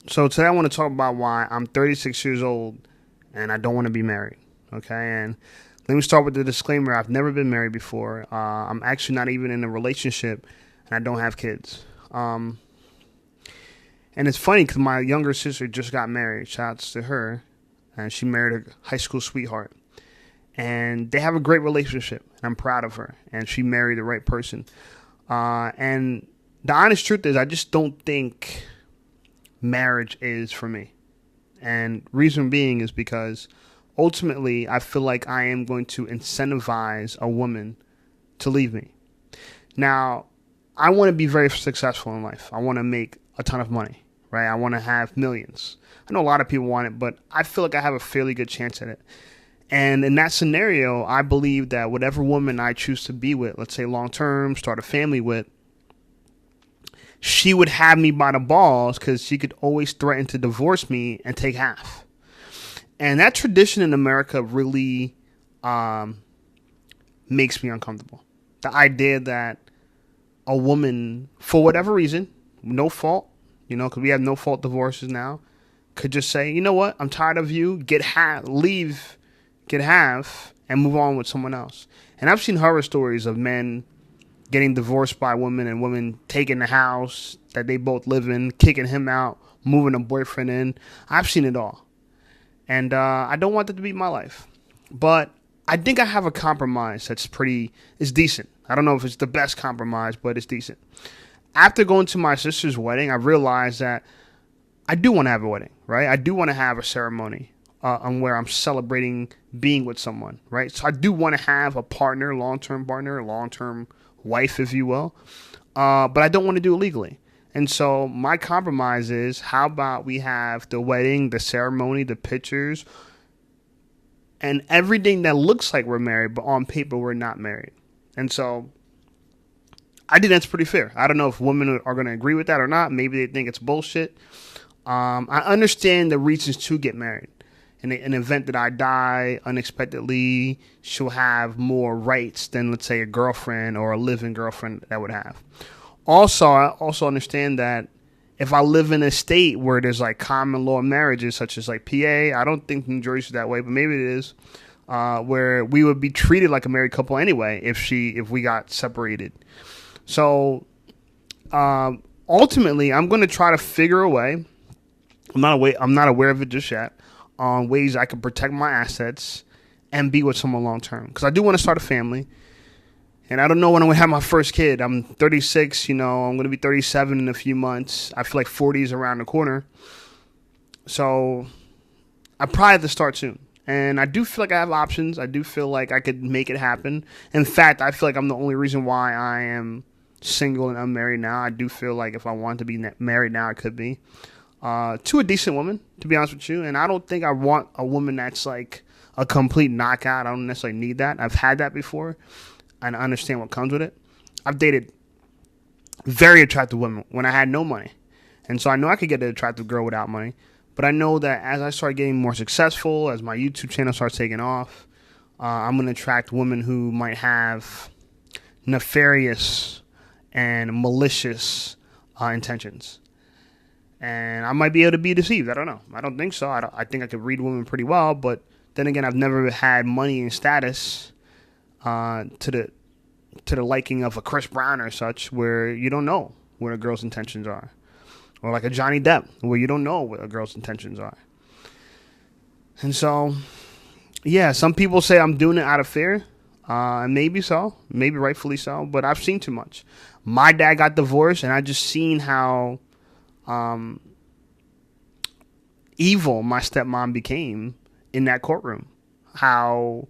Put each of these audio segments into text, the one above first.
So today I want to talk about why I'm 36 years old and I don't want to be married. Okay, and let me start with the disclaimer: I've never been married before. I'm actually not even in a relationship, and I don't have kids. And it's funny because my younger sister just got married. Shouts to her, and she married her high school sweetheart, and they have a great relationship. And I'm proud of her, and she married the right person. And the honest truth is, I just don't think marriage is for me. And reason being is because ultimately I feel like I am going to incentivize a woman to leave me. Now, I want to be very successful in life. I want to make a ton of money, right? I want to have millions. I know a lot of people want it, but I feel like I have a fairly good chance at it. And in that scenario, I believe that whatever woman I choose to be with, let's say long term, start a family with, she would have me by the balls because she could always threaten to divorce me and take half. And that tradition in America really makes me uncomfortable. The idea that a woman, for whatever reason, no fault, because we have no fault divorces now, could just say, you know what, I'm tired of you, get half, leave, get half, and move on with someone else. And I've seen horror stories of men getting divorced by women and women taking the house that they both live in, kicking him out, moving a boyfriend in. I've seen it all. And I don't want that to be my life. But I think I have a compromise that's it's decent. I don't know if it's the best compromise, but it's decent. After going to my sister's wedding, I realized that I do want to have a wedding, right? I do want to have a ceremony on where I'm celebrating being with someone, right? So I do want to have a partner, long-term wife, if you will. But I don't want to do it legally. And so my compromise is, how about we have the wedding, the ceremony, the pictures, and everything that looks like we're married, but on paper we're not married. And so I think that's pretty fair. I don't know if women are going to agree with that or not. Maybe they think it's bullshit. I understand the reasons to get married. In an event that I die unexpectedly, she'll have more rights than, let's say, a girlfriend or a living girlfriend that would have. Also, I also understand that if I live in a state where there's like common law marriages, such as like PA, I don't think New Jersey's that way, but maybe it is, where we would be treated like a married couple anyway if we got separated. So ultimately, I'm going to try to figure a way. I'm not aware of it just yet, on ways I can protect my assets and be with someone long term. Because I do want to start a family. And I don't know when I'm going to have my first kid. I'm 36, I'm going to be 37 in a few months. I feel like 40 is around the corner. So I probably have to start soon. And I do feel like I have options. I do feel like I could make it happen. In fact, I feel like I'm the only reason why I am single and unmarried now. I do feel like if I wanted to be married now, I could be. To a decent woman, to be honest with you. And I don't think I want a woman that's like a complete knockout. I don't necessarily need that. I've had that before, and I understand what comes with it. I've dated very attractive women when I had no money. And so I know I could get an attractive girl without money. But I know that as I start getting more successful, as my YouTube channel starts taking off, I'm going to attract women who might have nefarious and malicious intentions. And I might be able to be deceived. I don't know. I don't think so. I think I could read women pretty well. But then again, I've never had money and status to the liking of a Chris Brown or such, where you don't know what a girl's intentions are. Or like a Johnny Depp, where you don't know what a girl's intentions are. And so, yeah, some people say I'm doing it out of fear. And maybe so. Maybe rightfully so. But I've seen too much. My dad got divorced, and I just seen how evil my stepmom became in that courtroom. How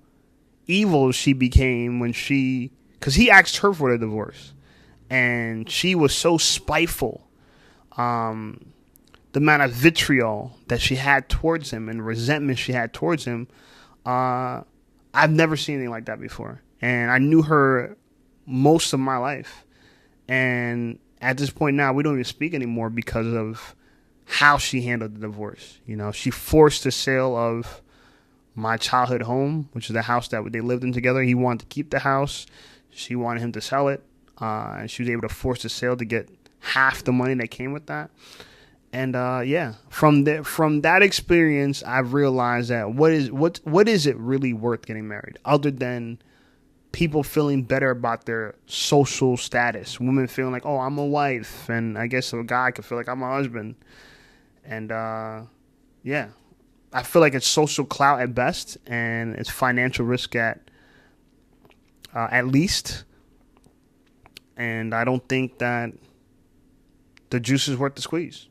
evil she became because he asked her for the divorce, and she was so spiteful. The amount of vitriol that she had towards him and resentment she had towards him, I've never seen anything like that before. And I knew her most of my life, and at this point now, we don't even speak anymore because of how she handled the divorce. She forced the sale of my childhood home, which is the house that they lived in together. He wanted to keep the house. She wanted him to sell it. And she was able to force the sale to get half the money that came with that. And yeah, from that experience, I've realized that what is it really worth getting married, other than people feeling better about their social status. Women feeling like, oh, I'm a wife, and I guess a guy could feel like I'm a husband. And yeah, I feel like it's social clout at best, and it's financial risk at least. And I don't think that the juice is worth the squeeze.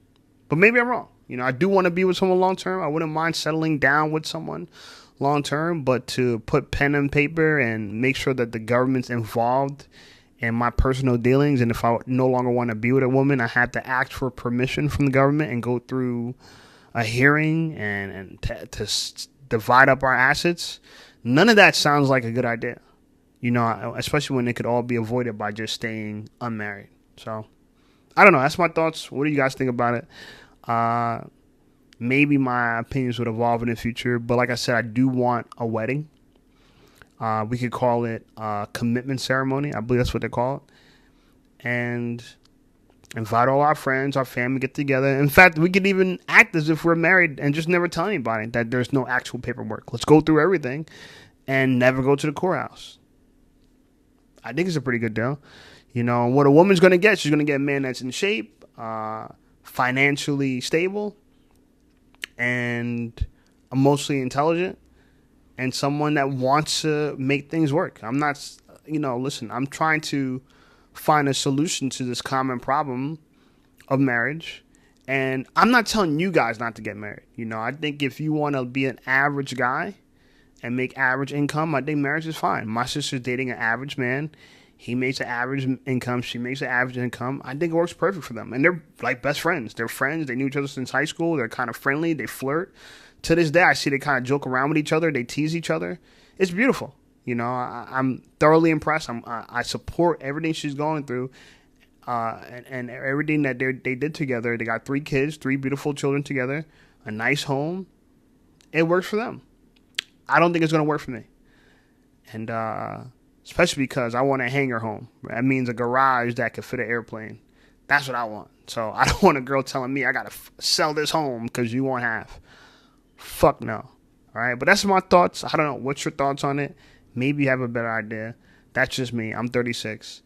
But maybe I'm wrong. I do want to be with someone long term. I wouldn't mind settling down with someone long term, but to put pen and paper and make sure that the government's involved in my personal dealings, and if I no longer want to be with a woman, I have to ask for permission from the government and go through a hearing and to divide up our assets. None of that sounds like a good idea. Especially when it could all be avoided by just staying unmarried. So I don't know. That's my thoughts. What do you guys think about it? Maybe my opinions would evolve in the future, but like I said, I do want a wedding. We could call it a commitment ceremony. I believe that's what they call it. And invite all our friends, our family, get together. In fact, we could even act as if we're married and just never tell anybody that there's no actual paperwork. Let's go through everything and never go to the courthouse. I think it's a pretty good deal. What a woman's going to get, she's going to get a man that's in shape, financially stable, and emotionally intelligent, and someone that wants to make things work. I'm not, listen, I'm trying to find a solution to this common problem of marriage. And I'm not telling you guys not to get married. I think if you want to be an average guy and make average income, I think marriage is fine. My sister's dating an average man. He makes an average income. She makes an average income. I think it works perfect for them. And they're like best friends. They're friends. They knew each other since high school. They're kind of friendly. They flirt. To this day, I see they kind of joke around with each other. They tease each other. It's beautiful. I'm thoroughly impressed. I support everything she's going through, and everything that they did together. They got 3 kids, 3 beautiful children together, a nice home. It works for them. I don't think it's going to work for me. And especially because I want a hangar home. That means a garage that could fit an airplane. That's what I want. So I don't want a girl telling me I got to sell this home because you want half. Fuck no. All right. But that's my thoughts. I don't know. What's your thoughts on it? Maybe you have a better idea. That's just me. I'm 36.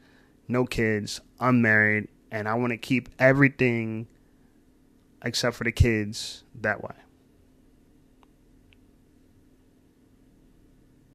No kids. Unmarried. And I want to keep everything except for the kids that way.